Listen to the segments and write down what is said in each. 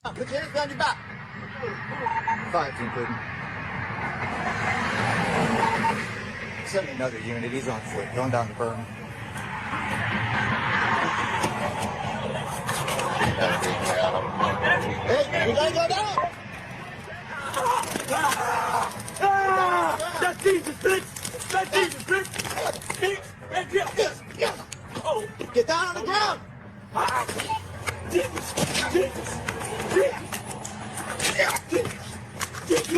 Put your hands behind your back. 5 including. Send another unit. He's on foot, going down the berm. Hey, we gotta go down! That's Jesus, bitch! That's Jesus, bitch! Bitch! Oh, Get down on the ground! Jesus! Jesus! Jesus! Jesus!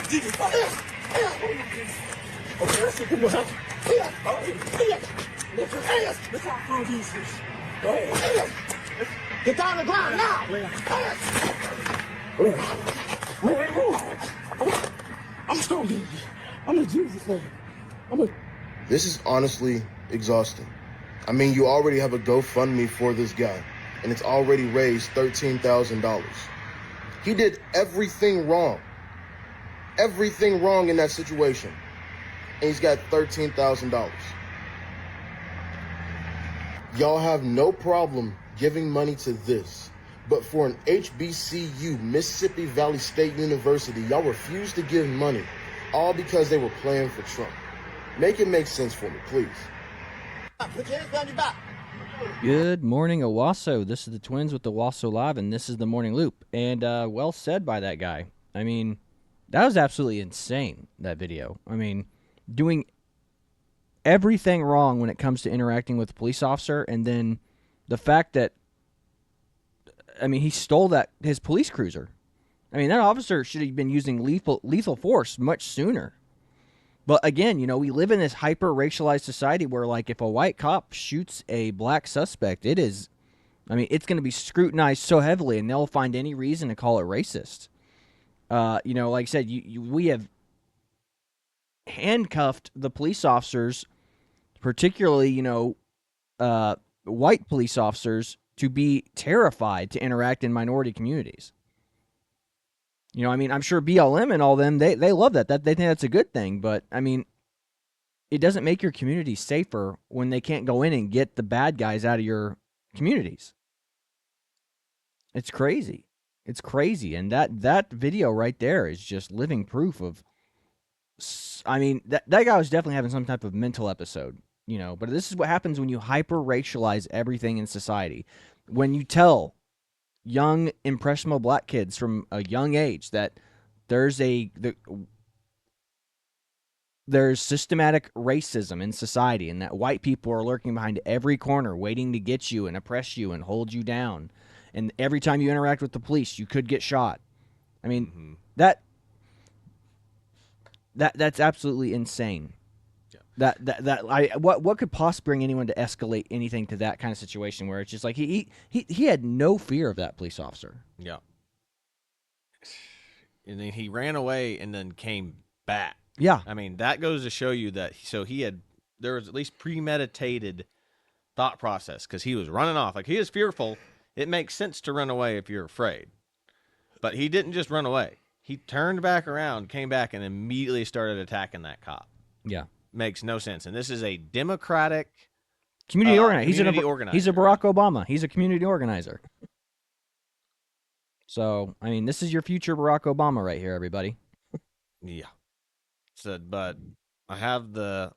Jesus! Okay, let's get him out. Let's out for Jesus. Go ahead. Get down on the ground now! I'm strong, baby. I'm a Jesus man. This is honestly exhausting. I mean, you already have a GoFundMe for this guy, and it's already raised $13,000. He did everything wrong. Everything wrong in that situation. And he's got $13,000. Y'all have no problem giving money to this. But for an HBCU, Mississippi Valley State University, y'all refuse to give money, all because they were playing for Trump. Make it make sense for me, please. Put your hands behind your back. Good morning, Owasso. This is the Twins with the Owasso Live, and this is the Morning Loop. And well said by that guy. I mean, that was absolutely insane, that video. I mean, doing everything wrong when it comes to interacting with a police officer, and then the fact that, I mean, he stole his police cruiser. I mean, that officer should have been using lethal force much sooner. But again, you know, we live in this hyper-racialized society where, like, if a white cop shoots a black suspect, it's going to be scrutinized so heavily, and they'll find any reason to call it racist. You know, like I said, we have handcuffed the police officers, particularly, you know, white police officers, to be terrified to interact in minority communities. You know, I mean, I'm sure BLM and all them, they love that. They think that's a good thing. But, I mean, it doesn't make your community safer when they can't go in and get the bad guys out of your communities. It's crazy. It's crazy. And that video right there is just living proof of, I mean, that guy was definitely having some type of mental episode, you know. But this is what happens when you hyper-racialize everything in society. When you tell young, impressionable black kids from a young age that there's systematic racism in society, and that white people are lurking behind every corner waiting to get you and oppress you and hold you down, and every time you interact with the police you could get shot. I mean, that's absolutely insane. What could possibly bring anyone to escalate anything to that kind of situation where it's just like he had no fear of that police officer. Yeah. And then he ran away and then came back. Yeah. I mean, that goes to show you that there was at least premeditated thought process, because he was running off. Like, he is fearful. It makes sense to run away if you're afraid. But he didn't just run away. He turned back around, came back, and immediately started attacking that cop. Yeah. Makes no sense. And this is a Democratic community organizer. He's a Barack Obama. He's a community organizer. So, I mean, this is your future Barack Obama right here, everybody. Yeah. But I have the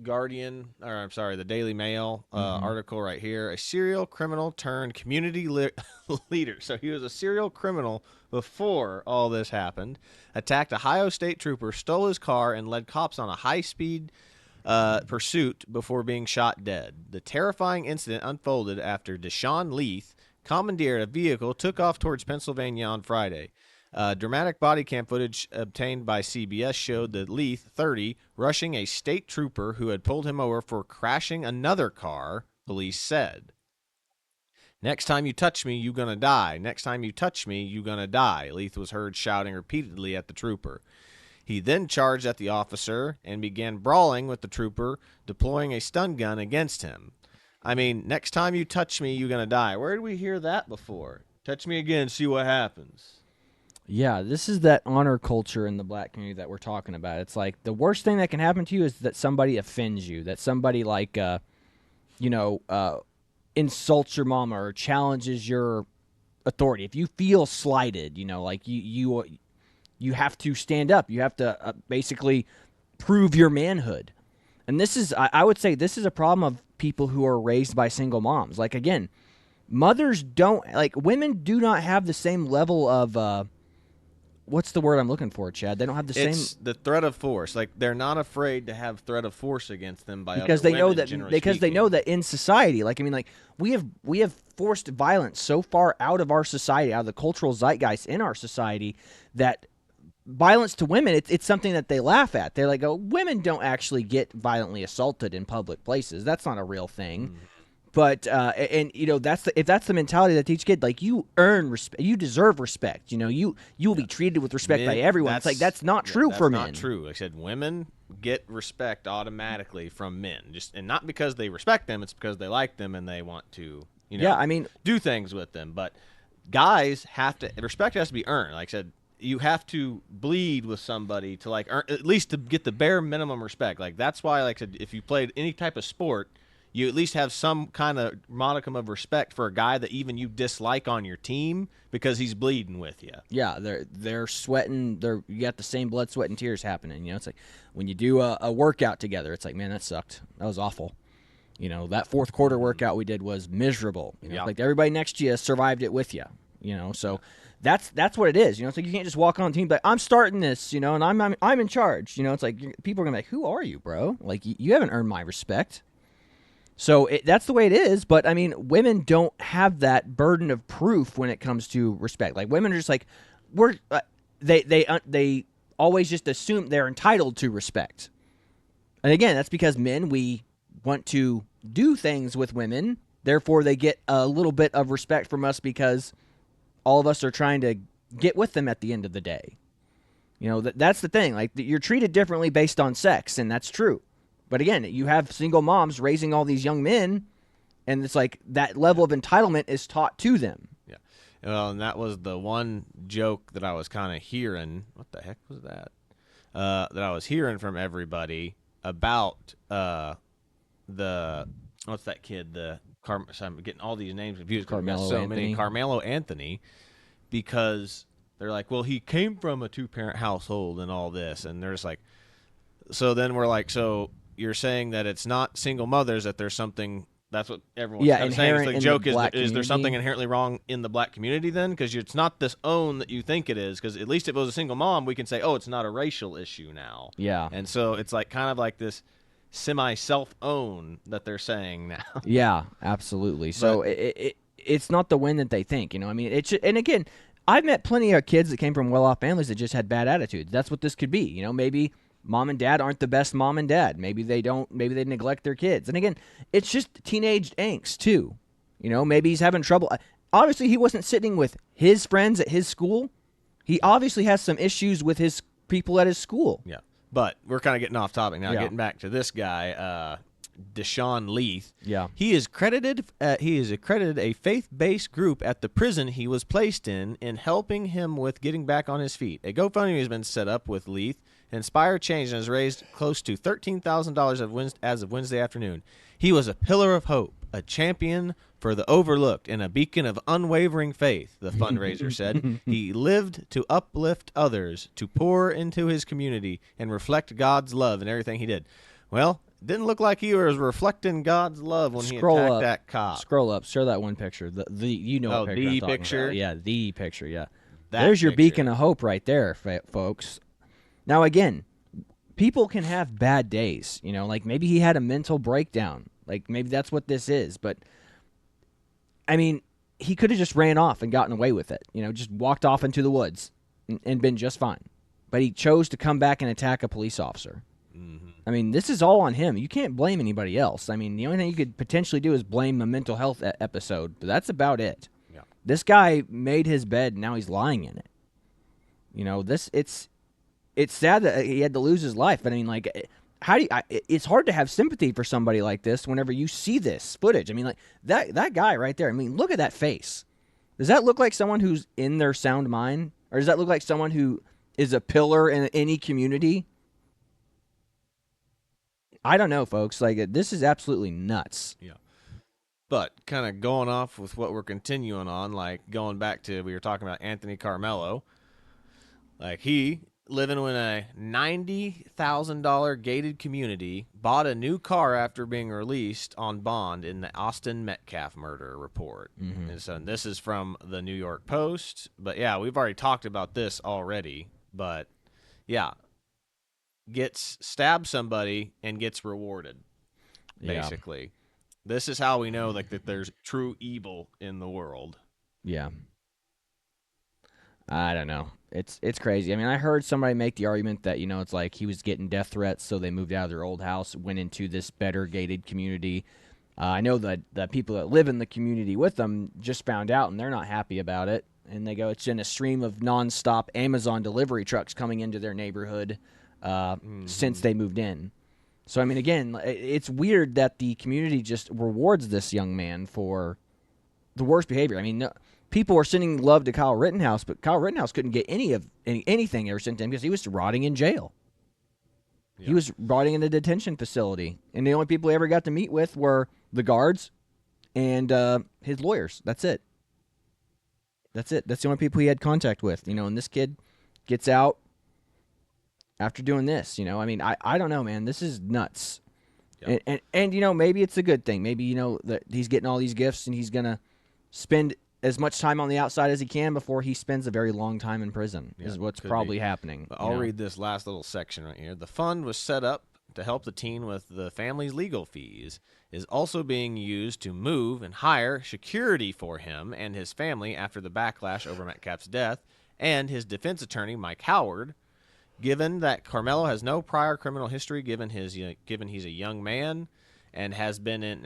the Daily Mail article right here. A serial criminal turned community leader. So he was a serial criminal before all this happened. Attacked Ohio State trooper, stole his car, and led cops on a high-speed pursuit before being shot dead. The terrifying incident unfolded after Deshaun Leith commandeered a vehicle, took off towards Pennsylvania on Friday. Dramatic body cam footage obtained by CBS showed that Leith, 30, rushing a state trooper who had pulled him over for crashing another car, police said. "Next time you touch me, you gonna die. Next time you touch me, you gonna die," Leith was heard shouting repeatedly at the trooper. He then charged at the officer and began brawling with the trooper, deploying a stun gun against him. I mean, next time you touch me, you gonna die. Where did we hear that before? Touch me again, see what happens. Yeah, this is that honor culture in the black community that we're talking about. It's like the worst thing that can happen to you is that somebody offends you, that somebody, like, insults your mama or challenges your authority, if you feel slighted, like you have to stand up. You have to basically prove your manhood. And this is, I would say, this is a problem of people who are raised by single moms. Like, again, women do not have the same level of, what's the word I'm looking for, Chad? They don't have the same. It's the threat of force. Like, they're not afraid to have threat of force against them by because other they know women, that generally because they speaking. know that in society, we have forced violence so far out of our society, out of the cultural zeitgeist in our society, that violence to women, it's something that they laugh at. They're like, oh, women don't actually get violently assaulted in public places. That's not a real thing. But if that's the mentality that each kid, like, you earn respect, you deserve respect. You will be treated with respect by everyone. It's like, that's not true for men. That's not true. Like I said, women get respect automatically from men, and not because they respect them. It's because they like them and they want to, do things with them. But guys respect has to be earned. Like I said, you have to bleed with somebody to earn, at least to get the bare minimum respect. Like, that's why, like I said, if you played any type of sport, you at least have some kind of modicum of respect for a guy that even you dislike on your team because he's bleeding with you. Yeah, they're sweating. You got the same blood, sweat, and tears happening. It's like when you do a workout together. It's like, man, that sucked. That was awful. That fourth quarter workout we did was miserable. Like, everybody next to you survived it with you. So that's what it is. It's like, you can't just walk on the team like, I'm starting this, and I'm in charge. It's like, people are gonna be like, who are you, bro? Like, you haven't earned my respect. So that's the way it is. But I mean, women don't have that burden of proof when it comes to respect. Like, women are just like, they always just assume they're entitled to respect. And again, that's because men, we want to do things with women. Therefore, they get a little bit of respect from us because all of us are trying to get with them at the end of the day. That's the thing. Like, you're treated differently based on sex, and that's true. But again, you have single moms raising all these young men, and it's like that level of entitlement is taught to them. Yeah. Well, and that was the one joke that I was kind of hearing. What the heck was that? That I was hearing from everybody about what's that kid? I'm getting all these names confused. Carmelo Anthony, because they're like, well, he came from a 2-parent household and all this, and they're just like, so then we're like, so you're saying that it's not single mothers, that there's something. That's what everyone's kind of saying. It's the joke is there something inherently wrong in the black community then? Because it's not this own that you think it is. Because at least if it was a single mom, we can say, oh, it's not a racial issue now. Yeah. And so it's like kind of like this semi-self-own that they're saying now. Yeah, absolutely. So it's not the win that they think. I mean, and again, I've met plenty of kids that came from well-off families that just had bad attitudes. That's what this could be. Maybe mom and dad aren't the best mom and dad. Maybe they neglect their kids. And again, it's just teenage angst too. Maybe he's having trouble. Obviously, he wasn't sitting with his friends at his school. He obviously has some issues with his people at his school. Yeah. But we're kind of getting off topic now. Yeah. Getting back to this guy, Deshaun Leith. Yeah. He is accredited a faith-based group at the prison he was placed in helping him with getting back on his feet. A GoFundMe has been set up with Leith, Inspire Change, and has raised close to $13,000 as of Wednesday afternoon. He was a pillar of hope, a champion for the overlooked, and a beacon of unwavering faith, the fundraiser said. He lived to uplift others, to pour into his community, and reflect God's love in everything he did. Well, it didn't look like he was reflecting God's love when he attacked that cop. Scroll up. Show that one picture. The what picture I'm talking picture? about. Yeah, the picture, yeah. There's your beacon of hope right there, folks. Now, again, people can have bad days. Like maybe he had a mental breakdown. Like maybe that's what this is. But, I mean, he could have just ran off and gotten away with it. Just walked off into the woods and been just fine. But he chose to come back and attack a police officer. Mm-hmm. I mean, this is all on him. You can't blame anybody else. I mean, the only thing you could potentially do is blame the mental health episode. But that's about it. Yeah. This guy made his bed, and now he's lying in it. It's sad that he had to lose his life. But I mean, like, it's hard to have sympathy for somebody like this whenever you see this footage. I mean, like that guy right there. I mean, look at that face. Does that look like someone who's in their sound mind, or does that look like someone who is a pillar in any community? I don't know, folks. Like, this is absolutely nuts. Yeah. But kind of going off with what we're continuing on, like going back to, we were talking about Anthony Carmelo. Like, he, living in a $90,000 gated community, bought a new car after being released on bond in the Austin Metcalf murder report. And so this is from the New York Post. But yeah, we've already talked about this already. But yeah, stabs somebody and gets rewarded, basically. Yeah. This is how we know, like, that there's true evil in the world. Yeah. I don't know. It's crazy. I mean, I heard somebody make the argument that, it's like he was getting death threats, so they moved out of their old house, went into this better gated community. I know that the people that live in the community with them just found out, and they're not happy about it. And they go, it's in a stream of nonstop Amazon delivery trucks coming into their neighborhood since they moved in. So, I mean, again, it's weird that the community just rewards this young man for the worst behavior. I mean, no, people were sending love to Kyle Rittenhouse, but Kyle Rittenhouse couldn't get anything ever sent to him because he was rotting in jail. Yeah. He was rotting in a detention facility, and the only people he ever got to meet with were the guards and his lawyers. That's it. That's it. That's the only people he had contact with. And this kid gets out after doing this. I mean, I don't know, man. This is nuts. Yep. And maybe it's a good thing. Maybe, that he's getting all these gifts and he's going to spend as much time on the outside as he can before he spends a very long time in prison, is what's probably happening. I'll read this last little section right here. The fund was set up to help the teen with the family's legal fees, is also being used to move and hire security for him and his family after the backlash over Metcalf's death, and his defense attorney, Mike Howard. Given that Carmelo has no prior criminal history, given he's a young man and hasn't been in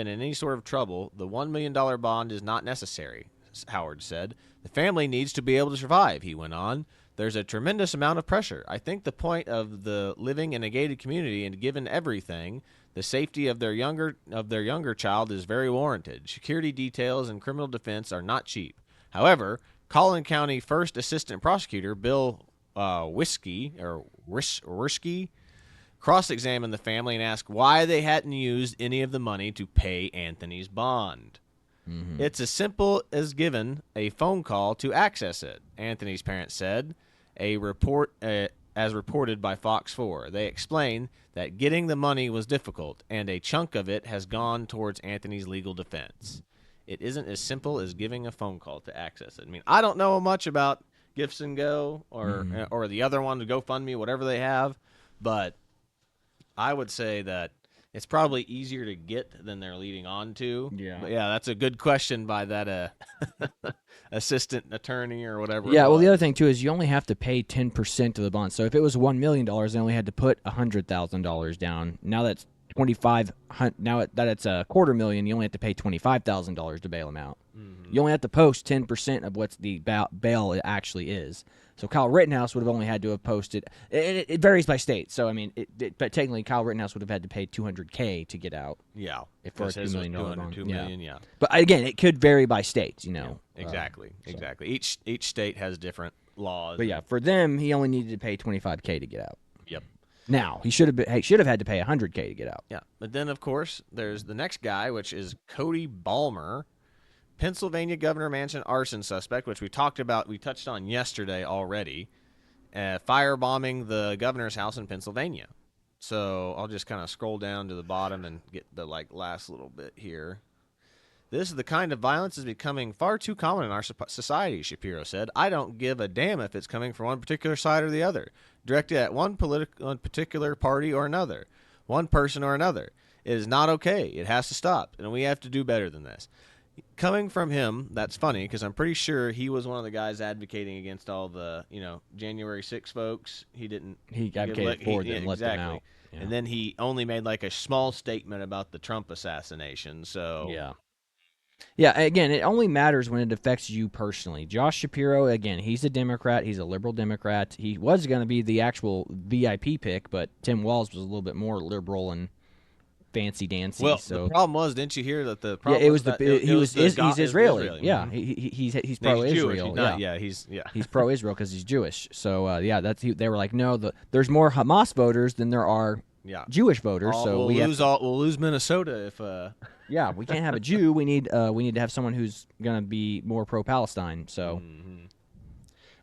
any sort of trouble, the $1 million bond is not necessary, Howard said. The family needs to be able to survive, he went on. There's a tremendous amount of pressure. I think the point of the living in a gated community and given everything, the safety of their younger child is very warranted. Security details and criminal defense are not cheap. However, Collin County First Assistant Prosecutor Bill Wiskey cross-examined the family and asked why they hadn't used any of the money to pay Anthony's bond. Mm-hmm. It's as simple as giving a phone call to access it, Anthony's parents said, as reported by Fox 4. They explained that getting the money was difficult, and a chunk of it has gone towards Anthony's legal defense. It isn't as simple as giving a phone call to access it. I mean, I don't know much about Gifts and Go or the other one, to GoFundMe, whatever they have, but I would say that it's probably easier to get than they're leading on to. Yeah. But yeah, that's a good question by that assistant attorney or whatever. Yeah, well, the other thing, too, is you only have to pay 10% of the bond. So if it was $1 million, they only had to put $100,000 down. Now that's now that it's $250,000, you only have to pay $25,000 to bail them out. Mm-hmm. You only have to post 10% of what the bail actually is. So Kyle Rittenhouse would have only had to have posted. It varies by state. So I mean, but technically, Kyle Rittenhouse would have had to pay $200,000 to get out. Yeah, if for a $2 million bond. $2 million, yeah. But again, it could vary by states. Yeah, exactly. Each state has different laws. But yeah, for them, he only needed to pay $25,000 to get out. Yep. Now he should have had to pay $100,000 to get out. Yeah, but then of course there's the next guy, which is Cody Balmer, Pennsylvania Governor Mansion arson suspect, which we touched on yesterday already, firebombing the governor's house in Pennsylvania. So I'll just kind of scroll down to the bottom and get the last little bit here. This is the kind of violence is becoming far too common in our society, Shapiro said. I don't give a damn if it's coming from one particular side or the other, directed at one particular party or another, one person or another. It is not okay. It has to stop, and we have to do better than this. Coming from him, that's funny because I'm pretty sure he was one of the guys advocating against all the, January 6 folks. He advocated for them, let them out. Yeah. And then he only made a small statement about the Trump assassination. So yeah. Again, it only matters when it affects you personally. Josh Shapiro, again, he's a Democrat. He's a liberal Democrat. He was going to be the actual VIP pick, but Tim Walz was a little bit more liberal and fancy dancy. Well, so the problem was, didn't you hear that the problem? Yeah, he's Israeli. Yeah, he's pro-Israel. He's pro-Israel because he's Jewish. So they were like, no, there's more Hamas voters than there are Jewish voters. So we'll lose Minnesota if Yeah, we can't have a Jew. We need to have someone who's gonna be more pro-Palestine. So,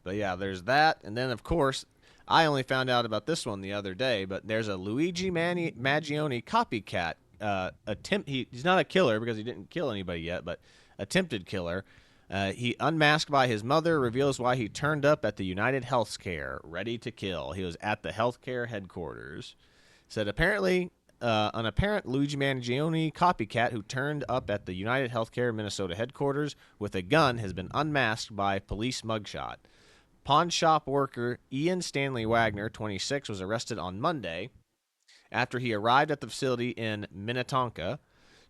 But yeah, there's that, and then of course, I only found out about this one the other day. But there's a Luigi Maggioni copycat attempt. He's not a killer because he didn't kill anybody yet, but attempted killer. He unmasked by his mother reveals why he turned up at the United Healthcare ready to kill. He was at the healthcare headquarters. Said apparently. An apparent Luigi Mangione copycat who turned up at the United Healthcare Minnesota headquarters with a gun has been unmasked by police mugshot. Pawn shop worker Ian Stanley Wagner, 26, was arrested on Monday after he arrived at the facility in Minnetonka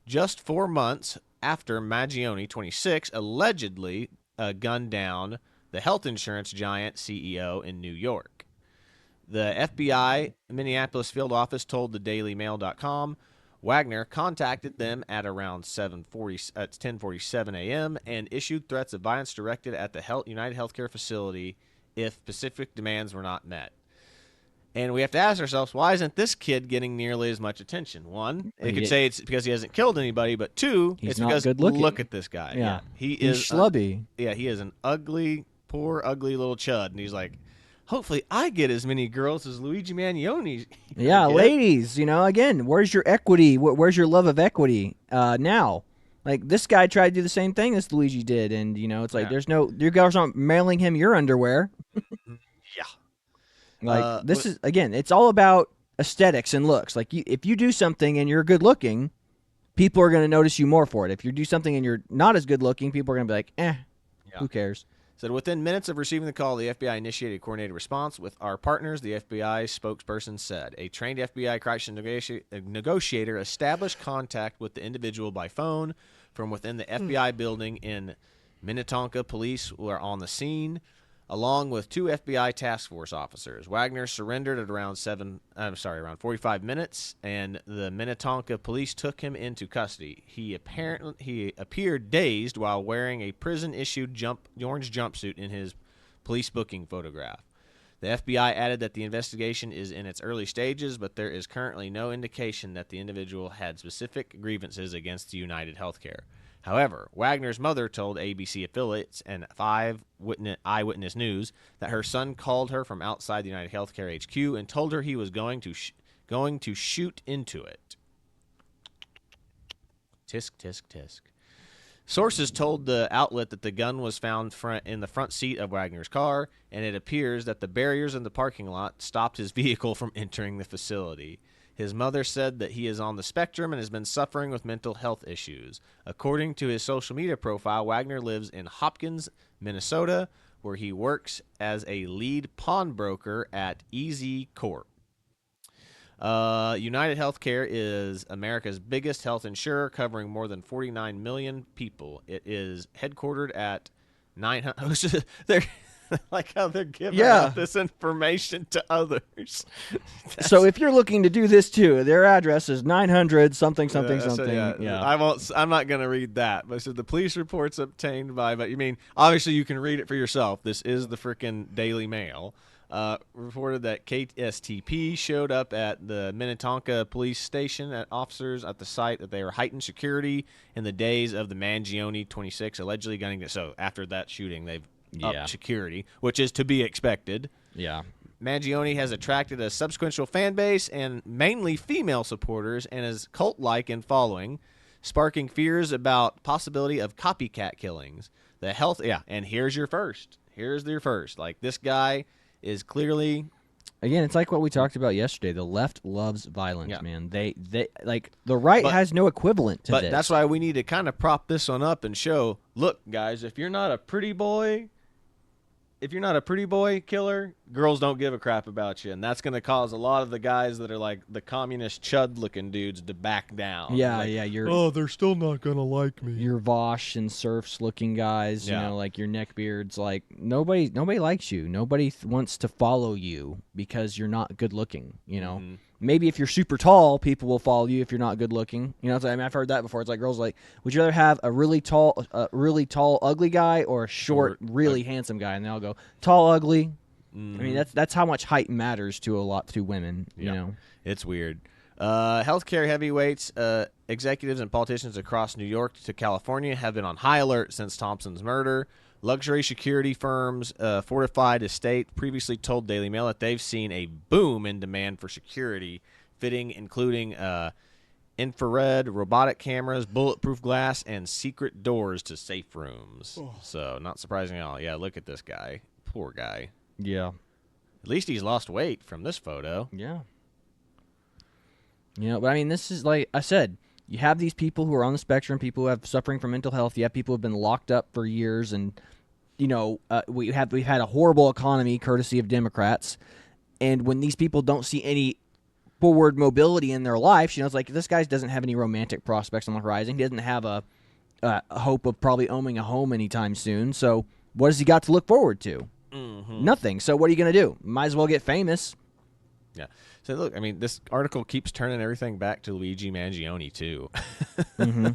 just 4 months after Maggione, 26, allegedly gunned down the health insurance giant CEO in New York. The FBI Minneapolis field office told the DailyMail.com Wagner contacted them at around 10:47 a.m. and issued threats of violence directed at the United Healthcare facility if specific demands were not met. And we have to ask ourselves, why isn't this kid getting nearly as much attention? One, it could say it's because he hasn't killed anybody, but two, He's it's not because good looking. look at this guy. Yeah. He he's is schlubby. he is an ugly, poor, ugly little chud, and he's like, hopefully I get as many girls as Luigi Mangione. Yeah, ladies, again, where's your equity? Where's your love of equity now? Like, this guy tried to do the same thing as Luigi did, and, it's like your girls aren't mailing him your underwear. Yeah. Like, this is, again, it's all about aesthetics and looks. Like, if you do something and you're good looking, people are going to notice you more for it. If you do something and you're not as good looking, people are going to be like, who cares? Said within minutes of receiving the call, the FBI initiated a coordinated response with our partners, the FBI spokesperson said. A trained FBI crisis negotiator established contact with the individual by phone from within the FBI building in Minnetonka. Police were on the scene, along with 2 FBI task force officers. Wagner surrendered at around 45 minutes, and the Minnetonka police took him into custody. He appeared dazed while wearing a prison-issued orange jumpsuit in his police booking photograph. The FBI added that the investigation is in its early stages, but there is currently no indication that the individual had specific grievances against United Healthcare. However, Wagner's mother told ABC affiliates and 5 Eyewitness News that her son called her from outside the United Healthcare HQ and told her he was going to shoot into it. Tisk, tisk, tisk. Sources told the outlet that the gun was found in the front seat of Wagner's car, and it appears that the barriers in the parking lot stopped his vehicle from entering the facility. His mother said that he is on the spectrum and has been suffering with mental health issues. According to his social media profile, Wagner lives in Hopkins, Minnesota, where he works as a lead pawnbroker at EZ Corp. United Healthcare is America's biggest health insurer, covering more than 49 million people. It is headquartered at 900. I like how they're giving out this information to others. So if you're looking to do this too, their address is 900 something. I'm not going to read that. But so the police reports obtained by, but you mean obviously you can read it for yourself. This is the freaking Daily Mail. Reported that KSTP showed up at the Minnetonka police station at officers at the site that they were heightened security in the days of the Mangione 26 allegedly gunning it. So after that shooting, they've upped security, which is to be expected. Yeah. Mangione has attracted a subsequential fan base and mainly female supporters and is cult-like in following, sparking fears about possibility of copycat killings. And here's your first. Like, this guy is clearly... Again, it's like what we talked about yesterday. The left loves violence, man. They like, the right has no equivalent to this. But that's why we need to kind of prop this one up and show, look, guys, if you're not a pretty boy killer, girls don't give a crap about you, and that's going to cause a lot of the guys that are like the communist chud-looking dudes to back down. They're still not going to like me. Your Vosh and Surfs-looking guys, like your neckbeards, like nobody likes you. Nobody wants to follow you because you're not good-looking, Mm-hmm. Maybe if you're super tall, people will follow you if you're not good looking. I've heard that before. It's like girls like, would you rather have a really tall, ugly guy or a short, really handsome guy? And they all go tall, ugly. Mm-hmm. I mean, that's how much height matters to women. You know, it's weird. Healthcare heavyweights, executives, and politicians across New York to California have been on high alert since Thompson's murder. Luxury security firms, Fortified Estate, previously told Daily Mail that they've seen a boom in demand for security, including infrared, robotic cameras, bulletproof glass, and secret doors to safe rooms. So, not surprising at all. Yeah, look at this guy. Poor guy. Yeah. At least he's lost weight from this photo. Yeah. You know, but I mean, this is like I said, you have these people who are on the spectrum, people who have suffering from mental health. You have people who have been locked up for years, and you know, we've had a horrible economy courtesy of Democrats. And when these people don't see any forward mobility in their lives, you know, it's like this guy doesn't have any romantic prospects on the horizon. He doesn't have a hope of probably owning a home anytime soon. So what has he got to look forward to? Mm-hmm. Nothing. So what are you going to do? Might as well get famous. Yeah. So look, I mean, this article keeps turning everything back to Luigi Mangione too. Mm-hmm.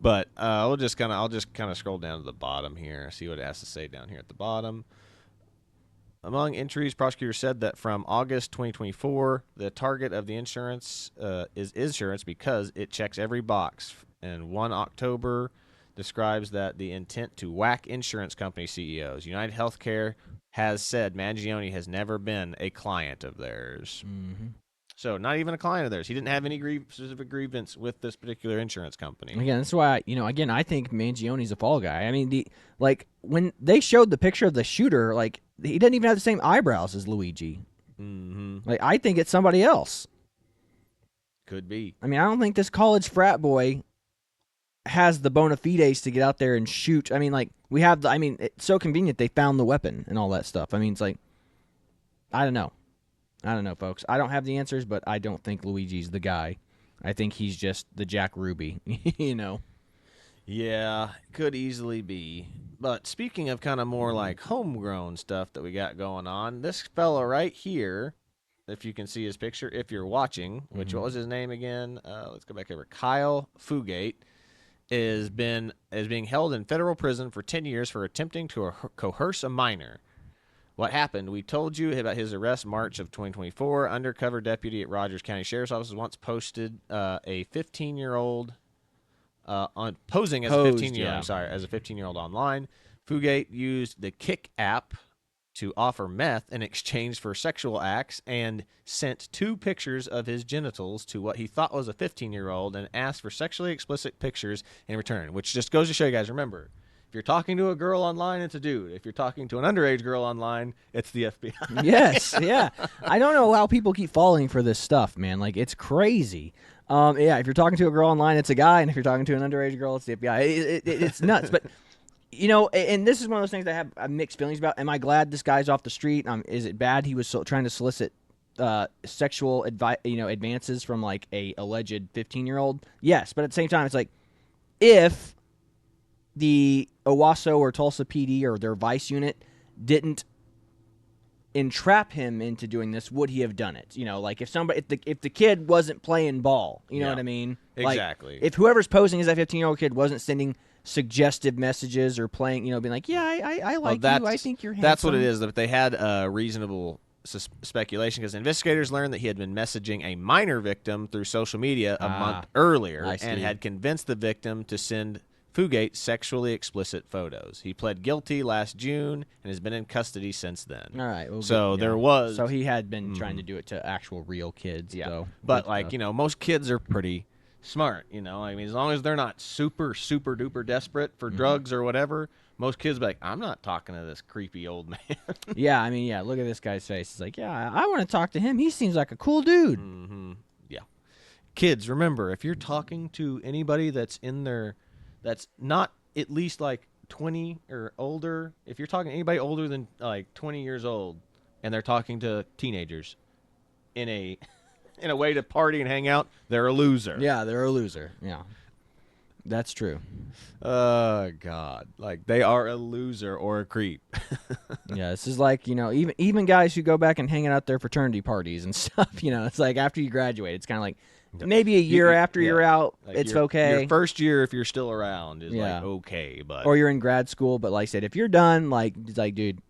But I'll just kind of scroll down to the bottom here, see what it has to say down here at the bottom. Among entries, prosecutors said that from August 2024, the target of the insurance is insurance because it checks every box. And 1 October describes that the intent to whack insurance company CEOs. United Healthcare has said Mangione has never been a client of theirs. Mm-hmm. So not even a client of theirs. He didn't have any specific grievance with this particular insurance company. Again, that's why I think Mangione's a fall guy. I mean, when they showed the picture of the shooter, like he doesn't even have the same eyebrows as Luigi. Mm-hmm. Like I think it's somebody else. Could be. I mean, I don't think this college frat boy has the bona fides to get out there and shoot. I mean, like we have it's so convenient they found the weapon and all that stuff. I mean, it's like I don't know, folks. I don't have the answers, but I don't think Luigi's the guy. I think he's just the Jack Ruby, you know. Yeah, could easily be. But speaking of kind of more like homegrown stuff that we got going on, this fella right here, if you can see his picture, if you're watching, which what was his name again? Let's go back over. Kyle Fugate is being held in federal prison for 10 years for attempting to coerce a minor. What happened? We told you about his arrest March of 2024. Undercover deputy at Rogers County Sheriff's Office once posted a 15-year-old posing as a 15-year-old. Yeah. As a 15-year-old online. Fugate used the Kick app to offer meth in exchange for sexual acts and sent 2 pictures of his genitals to what he thought was a 15-year-old and asked for sexually explicit pictures in return, which just goes to show you guys, remember, if you're talking to a girl online, it's a dude. If you're talking to an underage girl online, it's the FBI. Yes, yeah. I don't know how people keep falling for this stuff, man. Like, it's crazy. Yeah, if you're talking to a girl online, it's a guy, and if you're talking to an underage girl, it's the FBI. It's nuts. But, you know, and this is one of those things that I have mixed feelings about. Am I glad this guy's off the street? Is it bad he was trying to solicit sexual advances from, like, a alleged 15-year-old? Yes, but at the same time, it's like, if the Owasso or Tulsa PD or their vice unit didn't entrap him into doing this, would he have done it? You know, like if the kid wasn't playing ball, you know what I mean? Exactly. Like, if whoever's posing as that 15-year-old kid wasn't sending suggestive messages or playing, being like, yeah, I like you, I think you're handsome. That's what it is. That they had reasonable speculation because investigators learned that he had been messaging a minor victim through social media a month earlier and had convinced the victim to send Fugate sexually explicit photos. He pled guilty last June and has been in custody since then. All right. Well, So he had been trying to do it to actual real kids. Yeah. So, but most kids are pretty smart. I mean, as long as they're not super, super duper desperate for drugs or whatever, most kids be like, I'm not talking to this creepy old man. Yeah. I mean, yeah. Look at this guy's face. It's like, yeah, I want to talk to him. He seems like a cool dude. Mm-hmm. Yeah. Kids, remember, if you're talking to anybody that's not at least like 20 or older, if you're talking to anybody older than like 20 years old and they're talking to teenagers in a way to party and hang out, they're a loser. Yeah, they're a loser. Yeah. That's true. Oh, God. Like, they are a loser or a creep. Yeah, this is like, even guys who go back and hang out at their fraternity parties and stuff, it's like after you graduate, it's kind of like, maybe a year after you're out, like it's okay. Your first year, if you're still around, is like okay, but or you're in grad school. But like I said, if you're done, it's like, dude,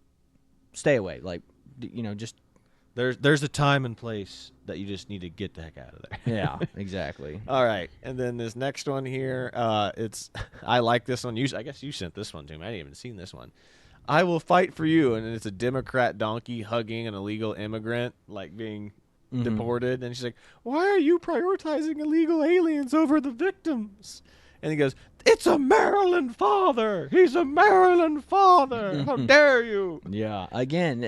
stay away. Like, just There's a time and place that you just need to get the heck out of there. Yeah, exactly. All right, and then this next one here, it's I like this one. I guess you sent this one to me. I hadn't even seen this one. I will fight for you, and it's a Democrat donkey hugging an illegal immigrant, like being deported, and she's like, "Why are you prioritizing illegal aliens over the victims?" And he goes, "It's a Maryland father. He's a Maryland father. How dare you?" Yeah. Again,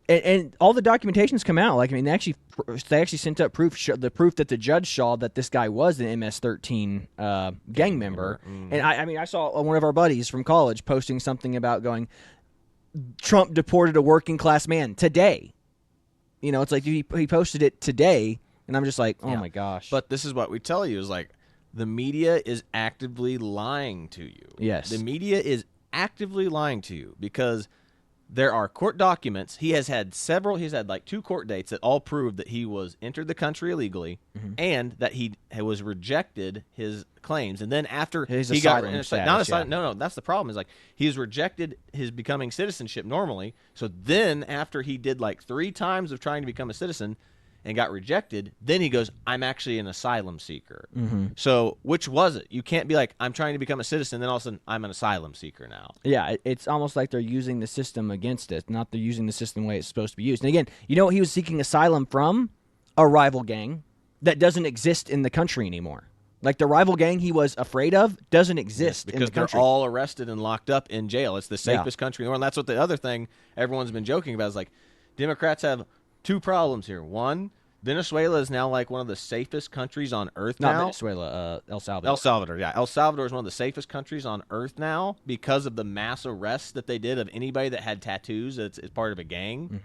and all the documentation's come out. Like, I mean, they actually sent up proof, the proof that the judge saw that this guy was an MS-13 gang member. And I saw one of our buddies from college posting something about going, Trump deported a working class man today. It's like he posted it today, and I'm just like, oh my gosh. But this is what we tell you is like, the media is actively lying to you. Yes. The media is actively lying to you because there are court documents. He's had like 2 court dates that all prove that he was entered the country illegally and that he was rejected his claims. And then after his he asylum got status, not asylum, no, that's the problem. Is like he's rejected his becoming citizenship normally. So then after he did like 3 times of trying to become a citizen and got rejected, then he goes, I'm actually an asylum seeker. So which was it? You can't be like, I'm trying to become a citizen, then all of a sudden I'm an asylum seeker now. Yeah, it's almost like they're using the system against it, not they're using the system the way it's supposed to be used. And again, you know what he was seeking asylum from? A rival gang that doesn't exist in the country anymore. Like the rival gang he was afraid of doesn't exist in the because country. they're all arrested and locked up in jail. It's the safest country in the world. And that's what the other thing everyone's been joking about is like Democrats have 2 problems here. One, Venezuela is now like one of the safest countries on earth now. Not Venezuela, El Salvador. El Salvador, yeah. El Salvador is one of the safest countries on earth now because of the mass arrests that they did of anybody that had tattoos that's part of a gang.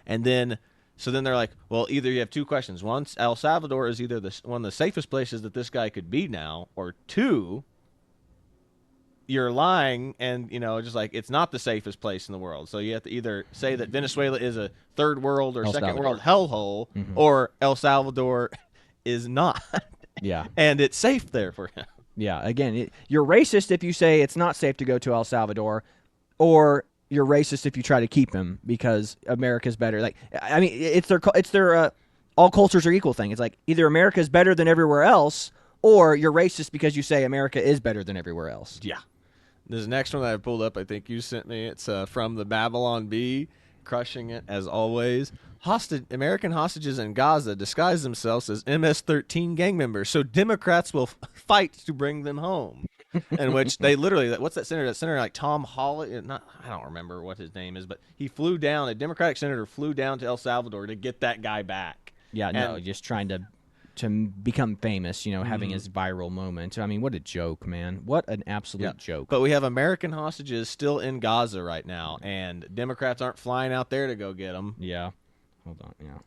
And then, so then they're like, well, either you have 2 questions. One, El Salvador is either one of the safest places that this guy could be now, or 2, you're lying and, just like it's not the safest place in the world. So you have to either say that Venezuela is a third world or second world hellhole or El Salvador is not. Yeah. And it's safe there for him. Yeah. Again, you're racist if you say it's not safe to go to El Salvador, or you're racist if you try to keep him because America's better. Like, I mean, it's their all cultures are equal thing. It's like either America's better than everywhere else, or you're racist because you say America is better than everywhere else. Yeah. This next one that I pulled up, I think you sent me. It's from the Babylon Bee, crushing it as always. American hostages in Gaza disguise themselves as MS-13 gang members, so Democrats will fight to bring them home. In which they literally, what's that senator? That senator like Tom Holly, I don't remember what his name is, but he flew down. A Democratic senator flew down to El Salvador to get that guy back. Yeah, no, just trying to become famous, having his viral moment. I mean, what a joke, man. What an absolute joke. But we have American hostages still in Gaza right now, and Democrats aren't flying out there to go get them. Yeah. Hold on. Yeah.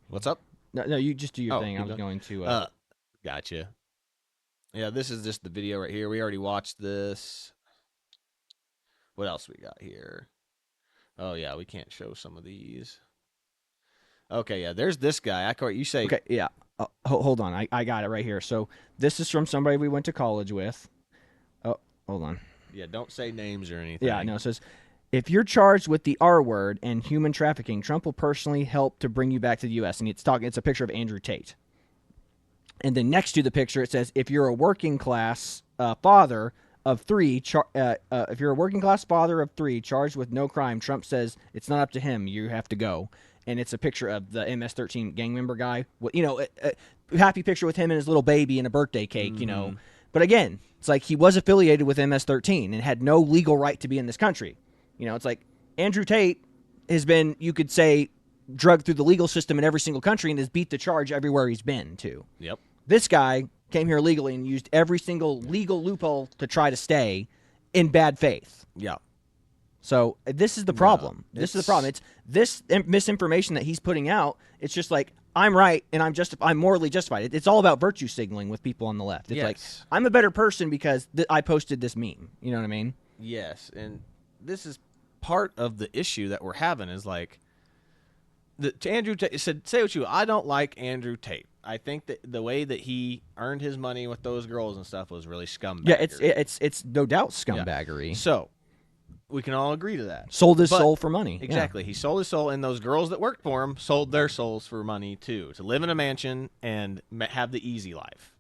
What's up? No, you just do your thing. I was going to... Gotcha. Yeah, this is just the video right here. We already watched this. What else we got here? Oh, yeah, we can't show some of these. Okay, yeah, there's this guy. You say... Okay, yeah. Hold on. I got it right here. So this is from somebody we went to college with. Oh, hold on. Yeah, don't say names or anything. Yeah, no, it says, if you're charged with the R word and human trafficking, Trump will personally help to bring you back to the U.S. And it's a picture of Andrew Tate. And then next to the picture, it says, if you're a working class father of 3, if you're a working class father of 3 charged with no crime, Trump says it's not up to him. You have to go. And it's a picture of the MS-13 gang member guy. A happy picture with him and his little baby and a birthday cake, But again, it's like he was affiliated with MS-13 and had no legal right to be in this country. It's like Andrew Tate has been, you could say, drugged through the legal system in every single country and has beat the charge everywhere he's been, too. Yep. This guy came here legally and used every single legal loophole to try to stay in bad faith. Yeah. So this is the problem. This is the problem. It's this misinformation that he's putting out. It's just like, I'm right and I'm morally justified. It's all about virtue signaling with people on the left. It's like, I'm a better person because I posted this meme. You know what I mean? Yes, and this is part of the issue that we're having is like, Andrew Tate said, say what you will. I don't like Andrew Tate. I think that the way that he earned his money with those girls and stuff was really scumbaggery. Yeah, it's no doubt scumbaggery. Yeah. So, We can all agree to that. Sold his soul for money. Exactly. He sold his soul, and those girls that worked for him sold their souls for money too, to live in a mansion and have the easy life.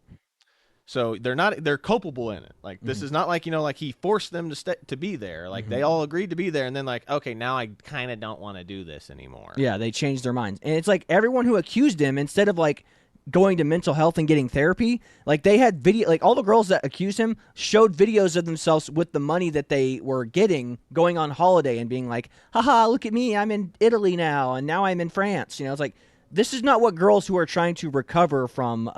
So they're culpable in it. Like this is not like, like he forced them to be there. Like they all agreed to be there, and then like, okay, now I kind of don't want to do this anymore. Yeah, they changed their minds. And it's like everyone who accused him, instead of like going to mental health and getting therapy, like they had video, like all the girls that accused him showed videos of themselves with the money that they were getting, going on holiday and being like, haha, look at me, I'm in Italy now, and now I'm in France. It's like, this is not what girls who are trying to recover from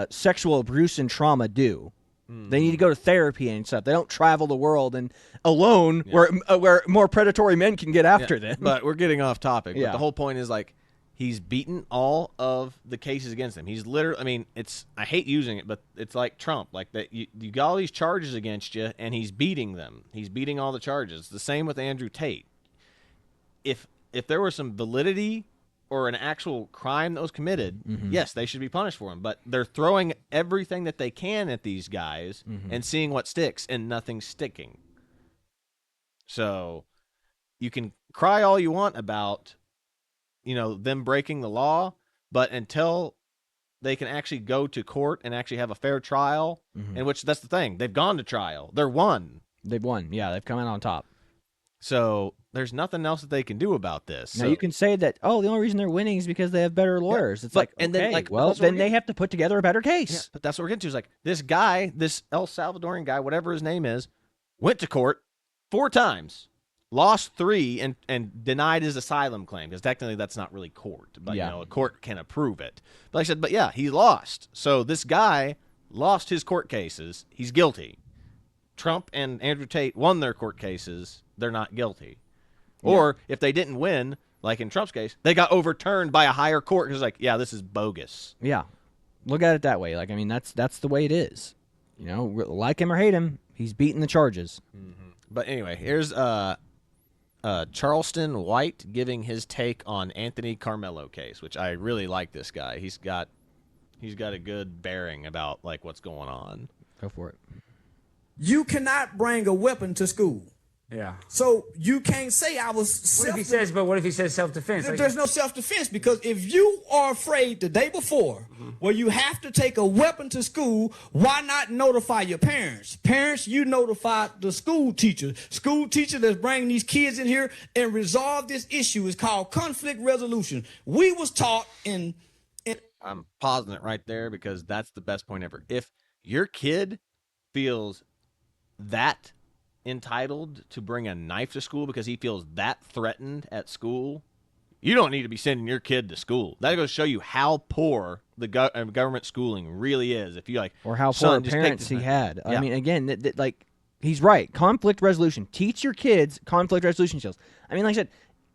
sexual abuse and trauma do. They need to go to therapy and stuff. They don't travel the world and alone where more predatory men can get after them. But we're getting off topic. Yeah. But the whole point is like, he's beaten all of the cases against him. He's literally, I mean, I hate using it, but it's like Trump. Like that, you got all these charges against you, and he's beating them. He's beating all the charges. The same with Andrew Tate. If there was some validity or an actual crime that was committed, yes, they should be punished for him. But they're throwing everything that they can at these guys and seeing what sticks, and nothing's sticking. So you can cry all you want about them breaking the law, but until they can actually go to court and actually have a fair trial, in which that's the thing. They've gone to trial. They've won. Yeah, they've come out on top. So there's nothing else that they can do about this. Now you can say that, the only reason they're winning is because they have better lawyers. It's like, and then then they have to put together a better case. Yeah, but that's what we're getting to. Is like this guy, this El Salvadorian guy, whatever his name is, went to court 4 times. Lost 3 and denied his asylum claim, because technically that's not really court, but a court can approve it. But like I said, he lost. So this guy lost his court cases. He's guilty. Trump and Andrew Tate won their court cases. They're not guilty. Or if they didn't win, like in Trump's case, they got overturned by a higher court because this is bogus. Yeah, look at it that way. Like, I mean, that's the way it is. Like him or hate him, he's beating the charges. But anyway, here's Charleston White giving his take on Anthony Carmelo case, which I really like this guy. He's got a good bearing about like what's going on. Go for it. You cannot bring a weapon to school. Yeah. So you can't say I was What if he says self-defense? There's no self-defense, because if you are afraid the day before where you have to take a weapon to school, why not notify your parents? Parents, you notify the school teacher. School teacher that's bringing these kids in here and resolve this issue is called conflict resolution. We was taught in I'm pausing it right there because that's the best point ever. If your kid feels that entitled to bring a knife to school because he feels that threatened at school, you don't need to be sending your kid to school. That goes to show you how poor the government schooling really is. If you or how poor parents he had. I mean, again, he's right. Conflict resolution. Teach your kids conflict resolution skills. I mean, like I said,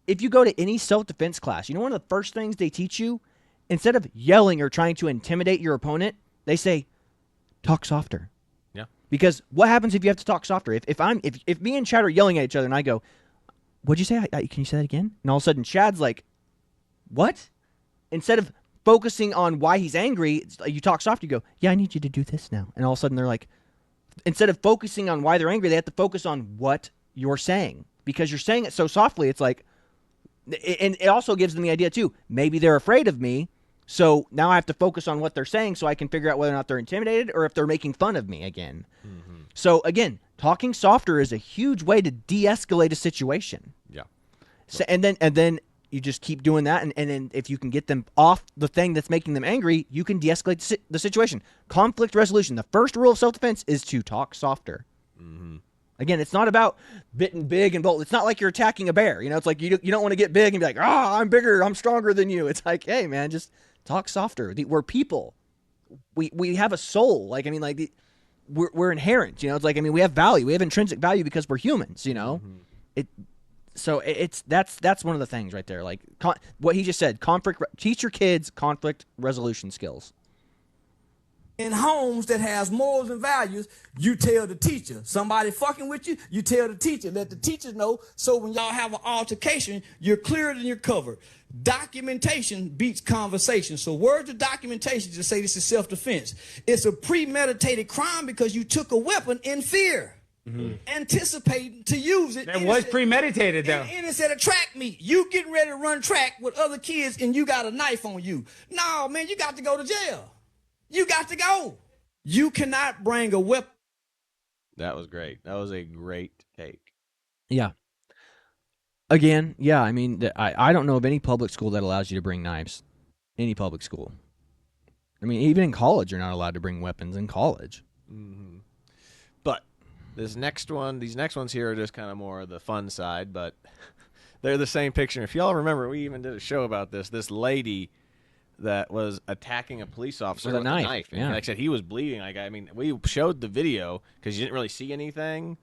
if you go to any self-defense class, one of the first things they teach you, instead of yelling or trying to intimidate your opponent, they say, talk softer. Because what happens if you have to talk softer? If me and Chad are yelling at each other and I go, what'd you say? Can you say that again? And all of a sudden Chad's like, what? Instead of focusing on why he's angry, you talk softer. You go, yeah, I need you to do this now. And all of a sudden they're like, instead of focusing on why they're angry, they have to focus on what you're saying. Because you're saying it so softly, it's like, and it also gives them the idea too, maybe they're afraid of me. So now I have to focus on what they're saying so I can figure out whether or not they're intimidated or if they're making fun of me again. So again, talking softer is a huge way to de-escalate a situation. Yeah. So and then you just keep doing that, and then if you can get them off the thing that's making them angry, you can de-escalate the situation. Conflict resolution. The first rule of self-defense is to talk softer. Again, it's not about getting big and bold. It's not like you're attacking a bear. It's like you don't want to get big and be like, I'm bigger, I'm stronger than you. It's like, hey, man, just talk softer. We're people. We have a soul. Like, I mean, like we're inherent. It's like, I mean, we have value. We have intrinsic value because we're humans. That's one of the things right there. Like what he just said. Teach your kids conflict resolution skills. in homes that has morals and values, you tell the teacher. Somebody fucking with you, you tell the teacher. Let the teacher know, so when y'all have an altercation, you're cleared and you're covered. Documentation beats conversation. So words of documentation to say this is self-defense. It's a premeditated crime because you took a weapon in fear. anticipating to use it. That was premeditated, though. And it's at a track meet. You getting ready to run track with other kids and you got a knife on you. No, man, you got to go to jail. You got to go. You cannot bring a weapon. That was great. That was a great take. Yeah. Again, yeah, I mean, I don't know of any public school that allows you to bring knives. Any public school. I mean, even in college, you're not allowed to bring weapons in college. But these next ones here are just kind of more the fun side, but they're the same picture. If y'all remember, we even did a show about this lady that was attacking a police officer with a knife. And yeah. like I said, he was bleeding. Like, I mean, we showed the video because you didn't really see anything.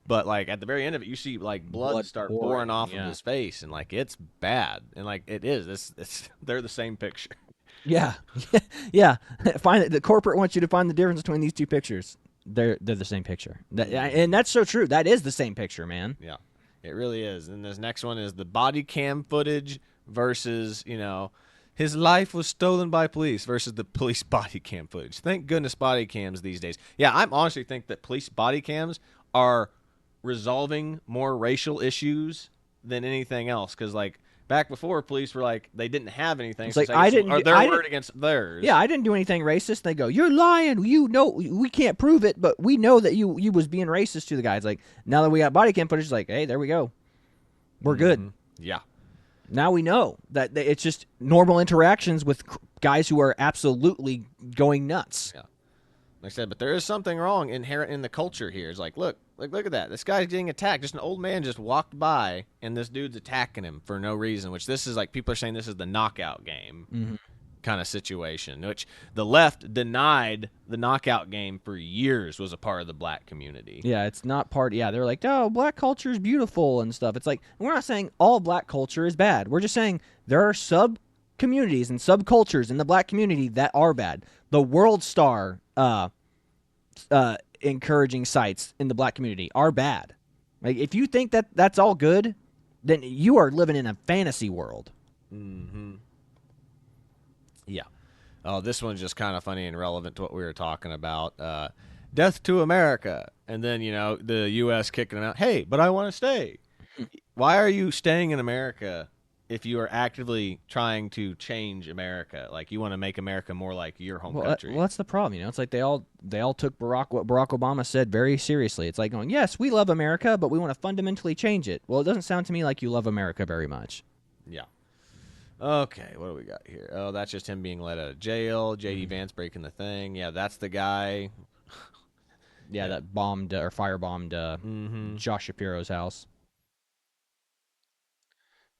But, like, at the very end of it, you see, like, blood start pouring off of his face. And, like, it's bad. And, like, it is. They're the same picture. Yeah. Yeah. The corporate wants you to find the difference between these two pictures. They're the same picture. And that's so true. That is the same picture, man. Yeah, it really is. And this next one is the body cam footage versus, his life was stolen by police versus the police body cam footage. Thank goodness body cams these days. Yeah, I honestly think that police body cams are resolving more racial issues than anything else. Because, like, back before, police were like, they didn't have anything. It's like, their word against theirs. Yeah, I didn't do anything racist. They go, you're lying. You know, we can't prove it, but we know that you was being racist to the guy. It's like, now that we got body cam footage, it's like, hey, there we go. We're good. Yeah. Now we know that it's just normal interactions with guys who are absolutely going nuts. Yeah. Like I said, but there is something wrong inherent in the culture here. It's like, look at that. This guy's getting attacked. Just an old man just walked by, and this dude's attacking him for no reason, which this is like, people are saying this is the knockout game kind of situation, which the left denied the knockout game for years was a part of the black community. Yeah, it's not part. Yeah, they're like, oh, black culture is beautiful and stuff. It's like, we're not saying all black culture is bad. We're just saying there are sub-communities and subcultures in the black community that are bad. The World Star encouraging sites in the black community are bad. Like, if you think that that's all good, then you are living in a fantasy world. Yeah. Oh, this one's just kind of funny and relevant to what we were talking about. Death to America. And then, the U.S. kicking them out. Hey, but I want to stay. Why are you staying in America if you are actively trying to change America? Like, you want to make America more like your home country. Well, that's the problem. It's like they all took what Barack Obama said very seriously. It's like going, yes, we love America, but we want to fundamentally change it. Well, it doesn't sound to me like you love America very much. Yeah. Okay, what do we got here? Oh, that's just him being let out of jail. J.D. Vance breaking the thing. Yeah, that's the guy. Yeah, that bombed or firebombed Josh Shapiro's house.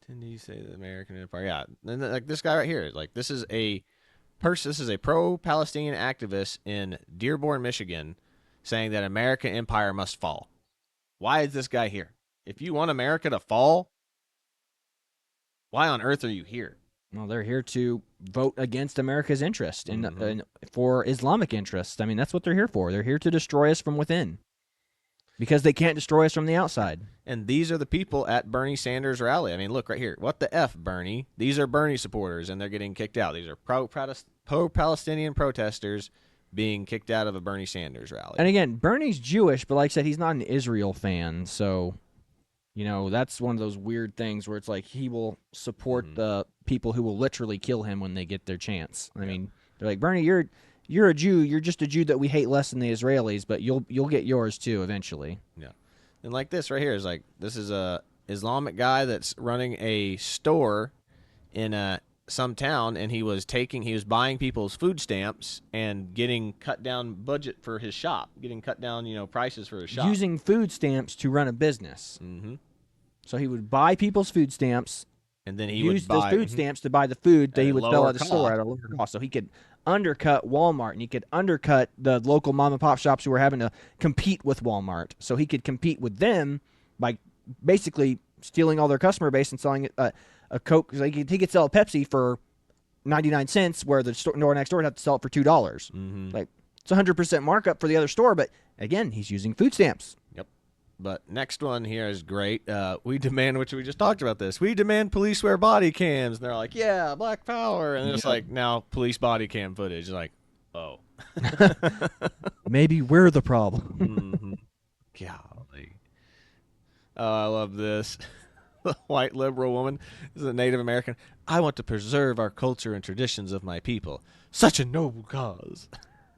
Didn't he say the American Empire? Yeah, and like this guy right here. Like, this is a person. This is a pro-Palestinian activist in Dearborn, Michigan, saying that American empire must fall. Why is this guy here? If you want America to fall, why on earth are you here? Well, they're here to vote against America's interest and for Islamic interests. I mean, that's what they're here for. They're here to destroy us from within because they can't destroy us from the outside. And these are the people at Bernie Sanders' rally. I mean, look right here. What the F, Bernie? These are Bernie supporters, and they're getting kicked out. These are pro-Palestinian protesters being kicked out of a Bernie Sanders rally. And again, Bernie's Jewish, but like I said, he's not an Israel fan, so... that's one of those weird things where it's like he will support the people who will literally kill him when they get their chance. I mean, they're like, Bernie, you're a Jew. You're just a Jew that we hate less than the Israelis, but you'll get yours too eventually. Yeah. And like this right here is like, this is a Islamic guy that's running a store in some town, and he was buying people's food stamps and getting cut down budget for his shop, getting cut down, prices for his shop. Using food stamps to run a business. Mm-hmm. So he would buy people's food stamps, and then he use would buy those food stamps to buy the food that he would sell lower at the store at a lower cost. So he could undercut Walmart, and he could undercut the local mom and pop shops who were having to compete with Walmart. So he could compete with them by basically stealing all their customer base and selling a Coke. Like he could sell a Pepsi for 99 cents, where the store next door would have to sell it for $2. Mm-hmm. Like, it's 100% markup for the other store, but again, he's using food stamps. Yep. But next one here is great. We demand, which we just talked about this. We demand police wear body cams. And they're like, yeah, black power. And it's like, now police body cam footage. Like, oh. Maybe we're the problem. Yeah. Oh, I love this. The white liberal woman is a Native American. I want to preserve our culture and traditions of my people. Such a noble cause.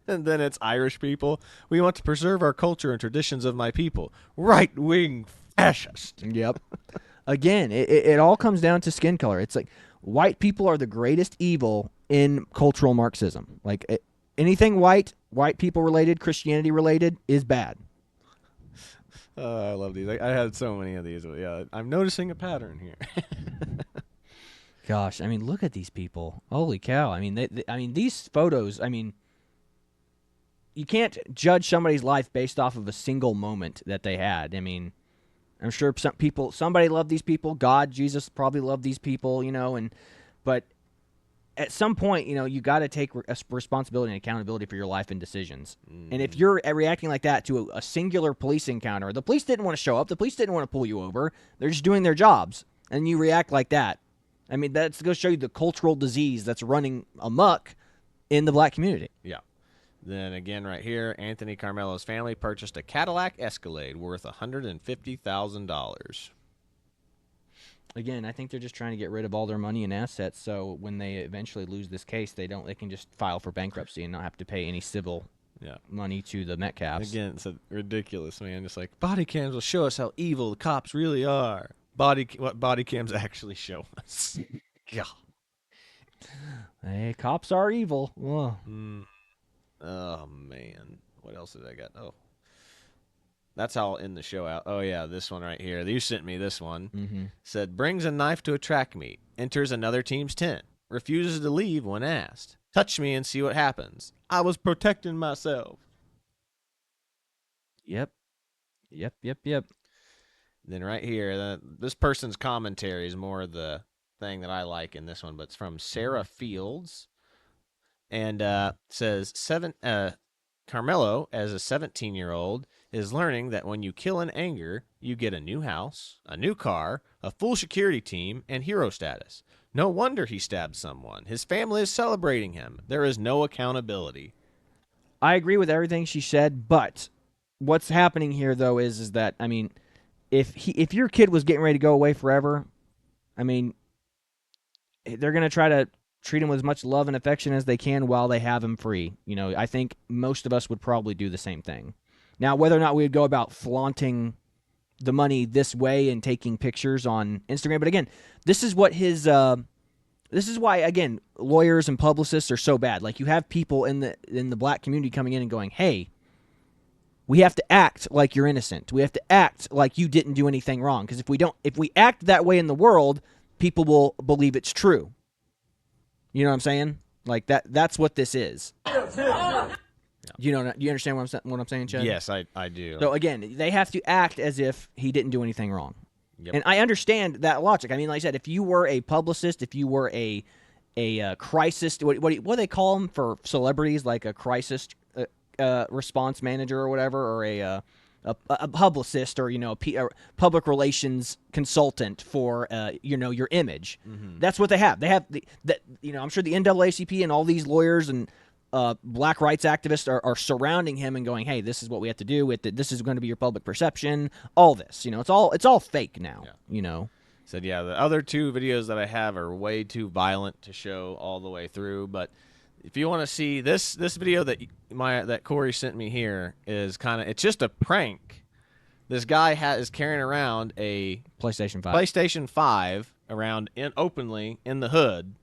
And then it's Irish people. We want to preserve our culture and traditions of my people. Right-wing fascist. Yep. Again, it all comes down to skin color. It's like white people are the greatest evil in cultural Marxism. Like anything white people related, Christianity related is bad. I love these. I had so many of these. Yeah, I'm noticing a pattern here. Gosh, I mean, look at these people. Holy cow! I mean, I mean, these photos. I mean, you can't judge somebody's life based off of a single moment that they had. I mean, I'm sure somebody loved these people. God, Jesus probably loved these people, you know. But at some point, you know, you got to take responsibility and accountability for your life and decisions. And if you're reacting like that to a singular police encounter, the police didn't want to show up. The police didn't want to pull you over. They're just doing their jobs, and you react like that. I mean, that's going to show you the cultural disease that's running amok in the black community. Yeah. Then again, right here, Anthony Carmelo's family purchased a Cadillac Escalade worth $150,000. Again, I think they're just trying to get rid of all their money and assets, so when they eventually lose this case, they can just file for bankruptcy and not have to pay any civil money to the Metcalfs. Again, it's ridiculous, man. Just like body cams will show us how evil the cops really are. What body cams actually show us? Yeah. Hey, cops are evil. Whoa. Oh man, what else did I got? Oh, that's how I'll end the show out. Oh yeah, this one right here. You sent me this one. Mm-hmm. Said brings a knife to a track meet, enters another team's tent, refuses to leave when asked. Touch me and see what happens. I was protecting myself. Yep. Then right here, this person's commentary is more the thing that I like in this one, but it's from Sarah Fields. And says, Carmelo, as a 17-year-old, is learning that when you kill in anger, you get a new house, a new car, a full security team, and hero status. No wonder he stabbed someone. His family is celebrating him. There is no accountability. I agree with everything she said, but what's happening here, though, is that, I mean, if your kid was getting ready to go away forever, I mean, they're going to try to treat him with as much love and affection as they can while they have him free. You know, I think most of us would probably do the same thing. Now, whether or not we would go about flaunting the money this way and taking pictures on Instagram, but again, this is what this is why, again, lawyers and publicists are so bad. Like, you have people in the black community coming in and going, hey, we have to act like you're innocent. We have to act like you didn't do anything wrong. Because if we act that way in the world, people will believe it's true. You know what I'm saying? Like that's what this is. You understand what I'm saying, Chad? Yes, I do. So again, they have to act as if he didn't do anything wrong. Yep. And I understand that logic. I mean, like I said, if you were a publicist, if you were a crisis, what do they call them for celebrities, like a crisis response manager or whatever, or a publicist, or a public relations consultant for your image. Mm-hmm. That's what they have. They have I'm sure the NAACP and all these lawyers and black rights activists are surrounding him and going, hey, this is what we have to do with it. This is going to be your public perception. All this, it's all fake now. Yeah. Said, yeah, the other two videos that I have are way too violent to show all the way through, but if you want to see this video that Corey sent me here is it's just a prank. This guy is carrying around a PlayStation 5 around openly in the hood,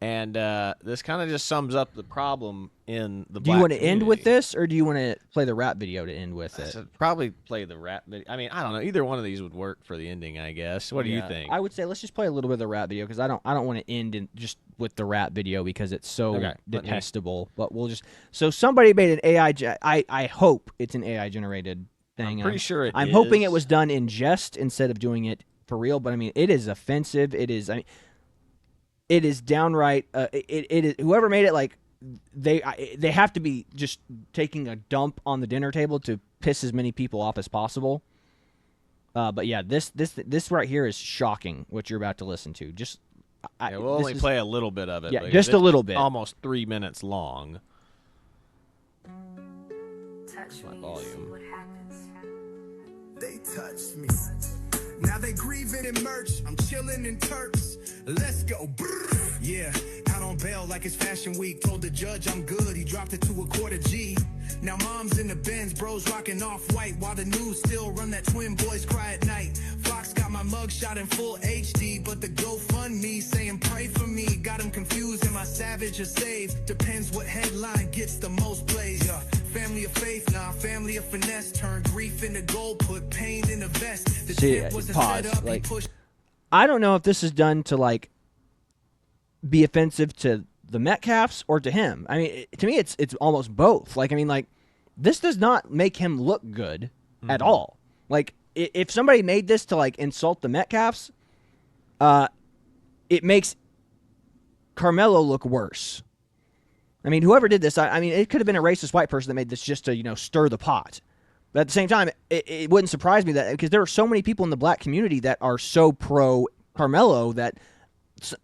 and this kind of just sums up the problem in the. Do you want to end with this, or do you want to play the rap video to end with it? Probably play the rap video. I mean, I don't know. Either one of these would work for the ending, I guess. What do you think? I would say let's just play a little bit of the rap video because I don't want to end just with the rap video because it's so detestable. But we'll just somebody made an AI. I hope it's an AI generated thing. I'm pretty sure I'm hoping it was done in jest instead of doing it for real. But I mean, it is offensive. It is. It is downright. It is whoever made it. Like they have to be just taking a dump on the dinner table to piss as many people off as possible. But yeah, this right here is shocking. What you're about to listen to. Just we'll only play a little bit of it. Yeah, just a little bit. Almost 3 minutes long. Touch my me, volume. see what happens. They touched me. Now they grieving in merch. I'm chilling in Turks. Let's go. Brr. Yeah, out on bail like it's fashion week. Told the judge I'm good. He dropped it to $250. Now mom's in the Benz, bros rocking off white while the news still run that twin boys cry at night. Fox got my mug shot in full HD, but the GoFundMe saying pray for me. Got him confused, am I savage or saved? Depends what headline gets the most plays. Yeah. Family of faith, nah, family of finesse. Turn grief into gold, put pain in a vest. The tip was a setup, he pushed. I don't know if this is done to like be offensive to the Metcalfs or to him. I mean, to me, it's almost both. Like, I mean, like, this does not make him look good at all. Like, if somebody made this to like insult the Metcalfs, it makes Carmelo look worse. I mean, whoever did this, I mean, it could have been a racist white person that made this just to, you know, stir the pot. But at the same time, it wouldn't surprise me that because there are so many people in the black community that are so pro Carmelo that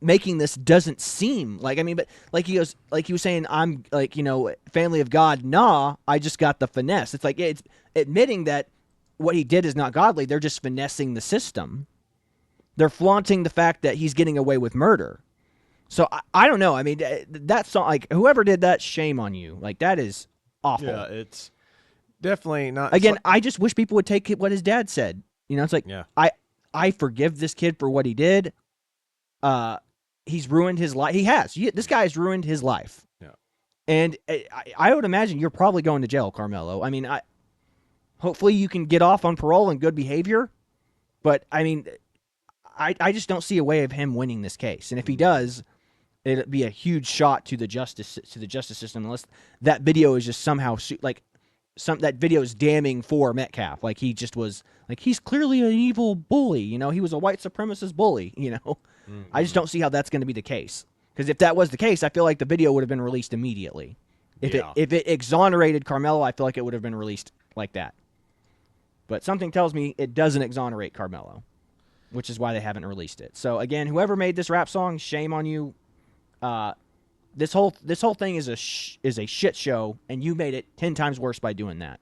making this doesn't seem like, I mean, but like he was saying, I'm like, you know, family of God. Nah, I just got the finesse. It's like, it's admitting that what he did is not godly. They're just finessing the system. They're flaunting the fact that he's getting away with murder. So I don't know. I mean, that's not like whoever did that, shame on you. Like, that is awful. Yeah, it's definitely not. Again, I just wish people would take what his dad said. You know, it's like, yeah. I forgive this kid for what he did. He's ruined his life. He has. This guy's ruined his life. Yeah. And I would imagine you're probably going to jail, Carmelo. I mean, hopefully you can get off on parole and good behavior. But, I mean, I just don't see a way of him winning this case. And if he does, it'd be a huge shot to the justice system, unless that video is just somehow that video is damning for Metcalf. Like, he just was like, he's clearly an evil bully. You know, he was a white supremacist bully. You know, I just don't see how that's going to be the case. Because if that was the case, I feel like the video would have been released immediately. If it exonerated Carmelo, I feel like it would have been released like that. But something tells me it doesn't exonerate Carmelo, which is why they haven't released it. So again, whoever made this rap song, shame on you. This whole thing is a shit show, and you made it 10 times worse by doing that.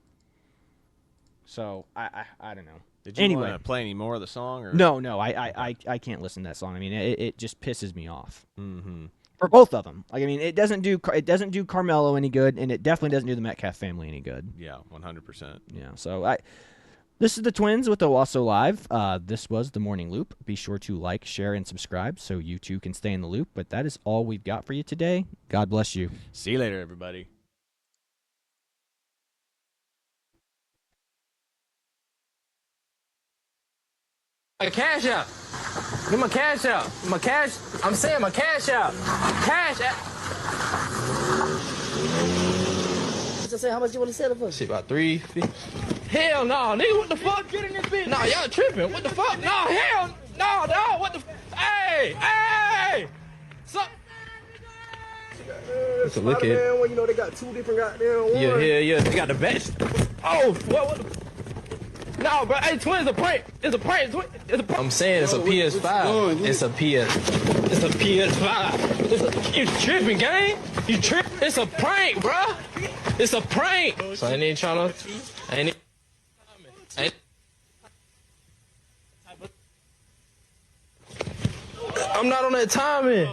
So I don't know. Did you want to play any more of the song? Or? No, I can't listen to that song. I mean, it just pisses me off. Mm-hmm. For both of them. Like, I mean, it doesn't do Carmelo any good, and it definitely doesn't do the Metcalf family any good. Yeah, 100%. Yeah. So this is the Twins with Owasso Live. This was the Morning Loop. Be sure to like, share, and subscribe so you too can stay in the loop. But that is all we've got for you today. God bless you. See you later, everybody. My cash out. Get my cash out. My cash. I'm saying my cash out. Cash out. Just say how much you want to sell it for? Shit, about $350. Hell no, nigga. What the fuck? Get in this bitch. Nah, y'all tripping. What the fuck? No, hell no, dog. What the? Hey. So. It's a look at it. Well, you know they got two different goddamn ones. Yeah. They got the best. Oh, what the? No, bro. Hey, Twins, it's a prank. It's a prank. I'm saying it's a PS5. It's a PS5. You tripping, gang? You tripping? It's a prank, bro. It's a prank. So I ain't trying to. I'm not on that timing.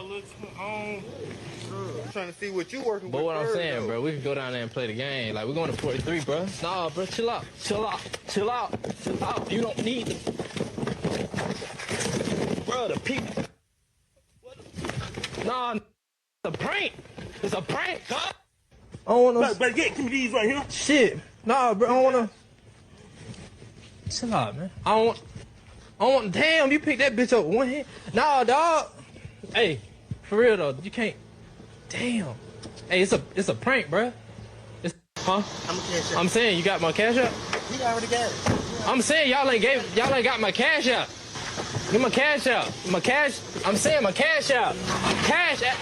Trying to see what you working with. But what I'm saying, bro, we can go down there and play the game. Like, we're going to 43, bro. Nah, bro, chill out. You don't need the... Bro, the people... Nah, it's a prank. It's a prank, huh? I don't want to... Give me these right here. Shit. Nah, bro, I don't want to... Chill out, man. I don't want... Damn, you picked that bitch up with one hand. Nah, dog. Hey, for real, though, you can't... Damn. Hey, it's a prank, bro. Huh? I'm saying you got my cash out? He already got it. I'm saying y'all ain't got my cash out. Get my cash out. My cash. I'm saying my cash out. Cash out.